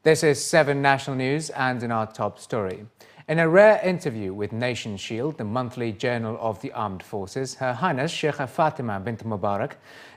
This is 7 National News, and in our top story. In a rare interview with Nation Shield, the monthly journal of the armed forces, Her Highness Sheikha Fatima bint Mubarak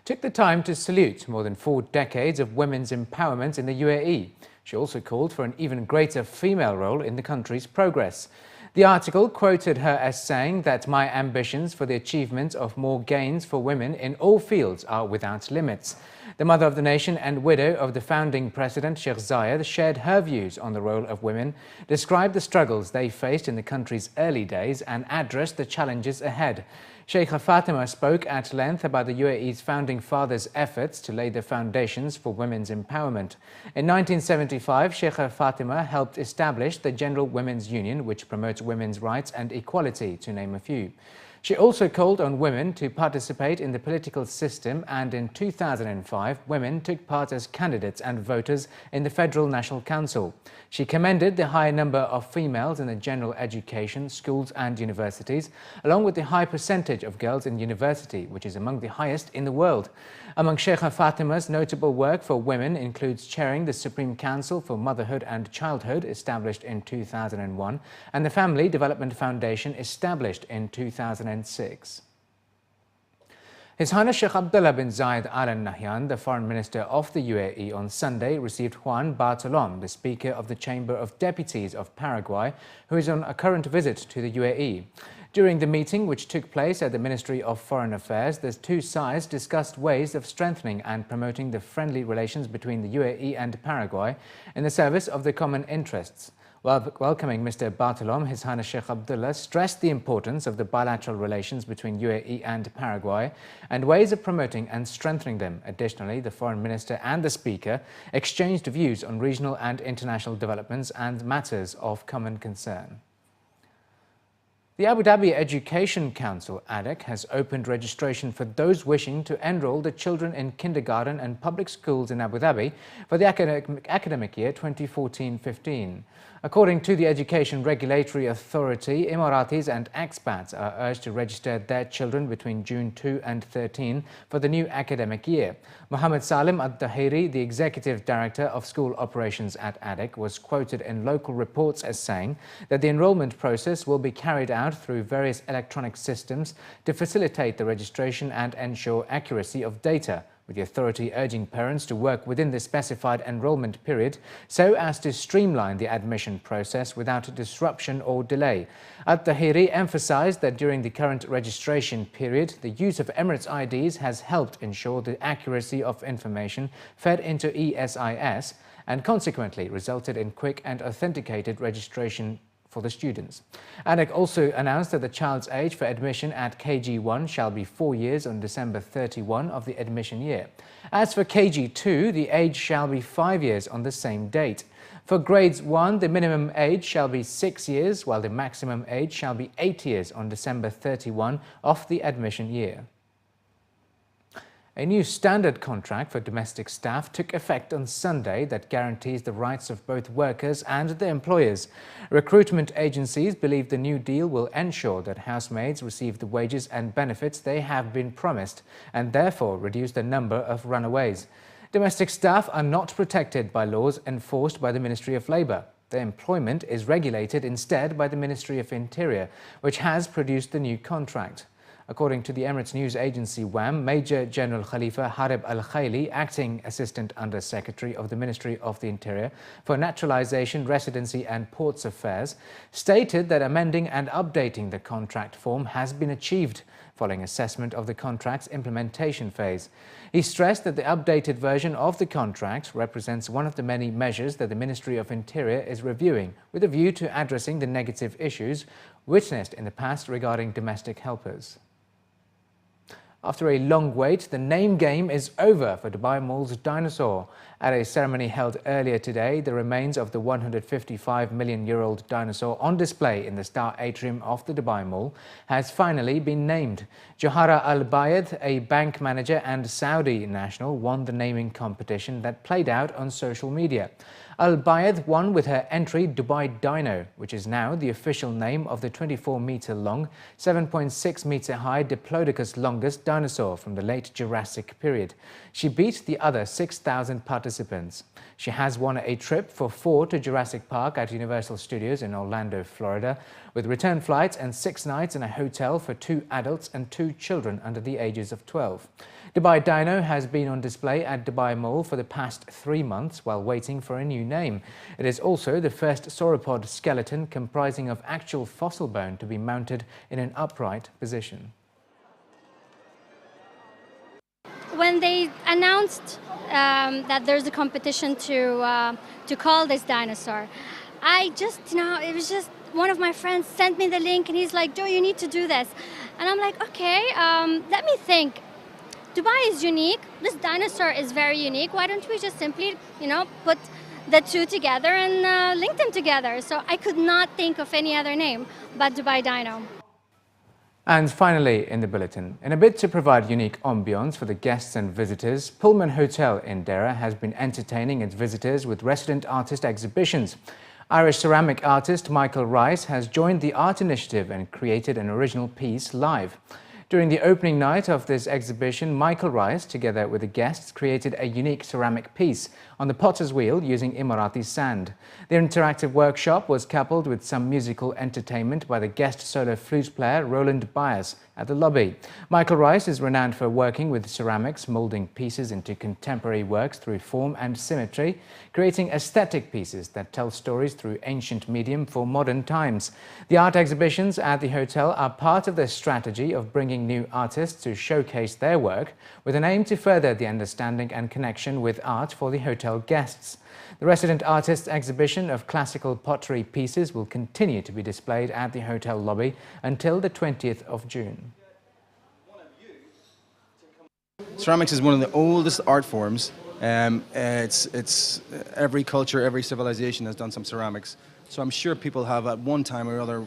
took the time to salute more than 4 decades of women's empowerment in the UAE. She also called for an even greater female role in the country's progress. The article quoted her as saying that my ambitions for the achievement of more gains for women in all fields are without limits. The mother of the nation and widow of the founding president, Sheikh Zayed, shared her views on the role of women, described the struggles they faced in the country's early days, and addressed the challenges ahead. Sheikha Fatima spoke at length about the UAE's founding fathers' efforts to lay the foundations for women's empowerment. In 1975, Sheikha Fatima helped establish the General Women's Union, which promotes women's rights and equality, to name a few. She also called on women to participate in the political system, and in 2005, women took part as candidates and voters in the Federal National Council. She commended the high number of females in the general education, schools and universities, along with the high percentage of girls in university, which is among the highest in the world. Among Sheikha Fatima's notable work for women includes chairing the Supreme Council for Motherhood and Childhood, established in 2001, and the Family Development Foundation, established in 2006. His Highness Sheikh Abdullah bin Zayed Al Nahyan, the Foreign Minister of the UAE, on Sunday received Juan Bartolom, the Speaker of the Chamber of Deputies of Paraguay, who is on a current visit to the UAE. During the meeting, which took place at the Ministry of Foreign Affairs, the two sides discussed ways of strengthening and promoting the friendly relations between the UAE and Paraguay in the service of the common interests. While welcoming Mr. Bartolom, His Highness Sheikh Abdullah stressed the importance of the bilateral relations between UAE and Paraguay and ways of promoting and strengthening them. Additionally, the Foreign Minister and the Speaker exchanged views on regional and international developments and matters of common concern. The Abu Dhabi Education Council, ADEC, has opened registration for those wishing to enroll the children in kindergarten and public schools in Abu Dhabi for the academic year 2014-15. According to the Education Regulatory Authority, Emiratis and expats are urged to register their children between June 2 and 13 for the new academic year. Mohammed Salim Al-Dahiri, the Executive Director of School Operations at ADEC, was quoted in local reports as saying that the enrollment process will be carried out through various electronic systems to facilitate the registration and ensure accuracy of data, with the authority urging parents to work within the specified enrollment period so as to streamline the admission process without disruption or delay. Al-Tahiri emphasized that during the current registration period, the use of Emirates IDs has helped ensure the accuracy of information fed into ESIS and consequently resulted in quick and authenticated registration for the students. ADEC also announced that the child's age for admission at KG1 shall be 4 years on December 31 of the admission year. As for KG2, the age shall be 5 years on the same date. For grades 1, the minimum age shall be 6 years, while the maximum age shall be 8 years on December 31 of the admission year. A new standard contract for domestic staff took effect on Sunday that guarantees the rights of both workers and the employers. Recruitment agencies believe the new deal will ensure that housemaids receive the wages and benefits they have been promised and therefore reduce the number of runaways. Domestic staff are not protected by laws enforced by the Ministry of Labour. Their employment is regulated instead by the Ministry of Interior, which has produced the new contract. According to the Emirates news agency WAM, Major General Khalifa Harib Al-Khaili, Acting Assistant Under Secretary of the Ministry of the Interior for Naturalization, Residency and Ports Affairs, stated that amending and updating the contract form has been achieved following assessment of the contract's implementation phase. He stressed that the updated version of the contract represents one of the many measures that the Ministry of Interior is reviewing with a view to addressing the negative issues witnessed in the past regarding domestic helpers. After a long wait, the name game is over for Dubai Mall's Dinosaur. At a ceremony held earlier today, the remains of the 155-million-year-old dinosaur on display in the Star Atrium of the Dubai Mall has finally been named. Johara Al-Bayed, a bank manager and Saudi national, won the naming competition that played out on social media. Al Bayed won with her entry Dubai Dino, which is now the official name of the 24-meter-long, 7.6-meter-high Diplodocus longus dinosaur from the late Jurassic period. She beat the other 6,000 participants. She has won a trip for 4 to Jurassic Park at Universal Studios in Orlando, Florida, with return flights and 6 nights in a hotel for 2 adults and 2 children under the ages of 12. Dubai Dino has been on display at Dubai Mall for the past 3 months while waiting for a new name. It is also the first sauropod skeleton comprising of actual fossil bone to be mounted in an upright position. When they announced that there's a competition to call this dinosaur, it was just one of my friends sent me the link and he's like, "Joe, you need to do this." And I'm like, okay, let me think. Dubai is unique. This dinosaur is very unique. Why don't we just simply, put the two together and link them together? So I could not think of any other name but Dubai Dino. And finally in the bulletin, in a bid to provide unique ambience for the guests and visitors, Pullman Hotel in Deira has been entertaining its visitors with resident artist exhibitions. Irish ceramic artist Michael Rice has joined the art initiative and created an original piece live. During the opening night of this exhibition, Michael Rice, together with the guests, created a unique ceramic piece on the potter's wheel using Emirati sand. The interactive workshop was coupled with some musical entertainment by the guest solo flute player Roland Byers at the lobby. Michael Rice is renowned for working with ceramics, moulding pieces into contemporary works through form and symmetry, creating aesthetic pieces that tell stories through ancient medium for modern times. The art exhibitions at the hotel are part of the strategy of bringing new artists to showcase their work with an aim to further the understanding and connection with art for the hotel guests. The resident artists exhibition of classical pottery pieces will continue to be displayed at the hotel lobby until the 20th of June. Ceramics is one of the oldest art forms. It's every culture, every civilization has done some ceramics. So I'm sure people have at one time or other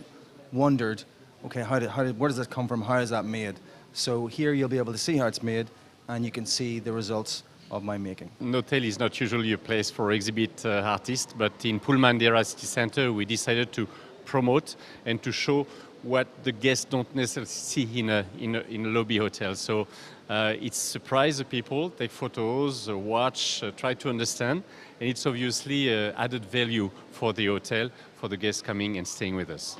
wondered, okay, where does that come from? How is that made? So here you'll be able to see how it's made, and you can see the results of my making. An hotel is not usually a place for exhibit artists, but in Pullman Deira City Center we decided to promote and to show what the guests don't necessarily see in a lobby hotel. So it surprises the people, take photos, watch, try to understand, and it's obviously added value for the hotel, for the guests coming and staying with us.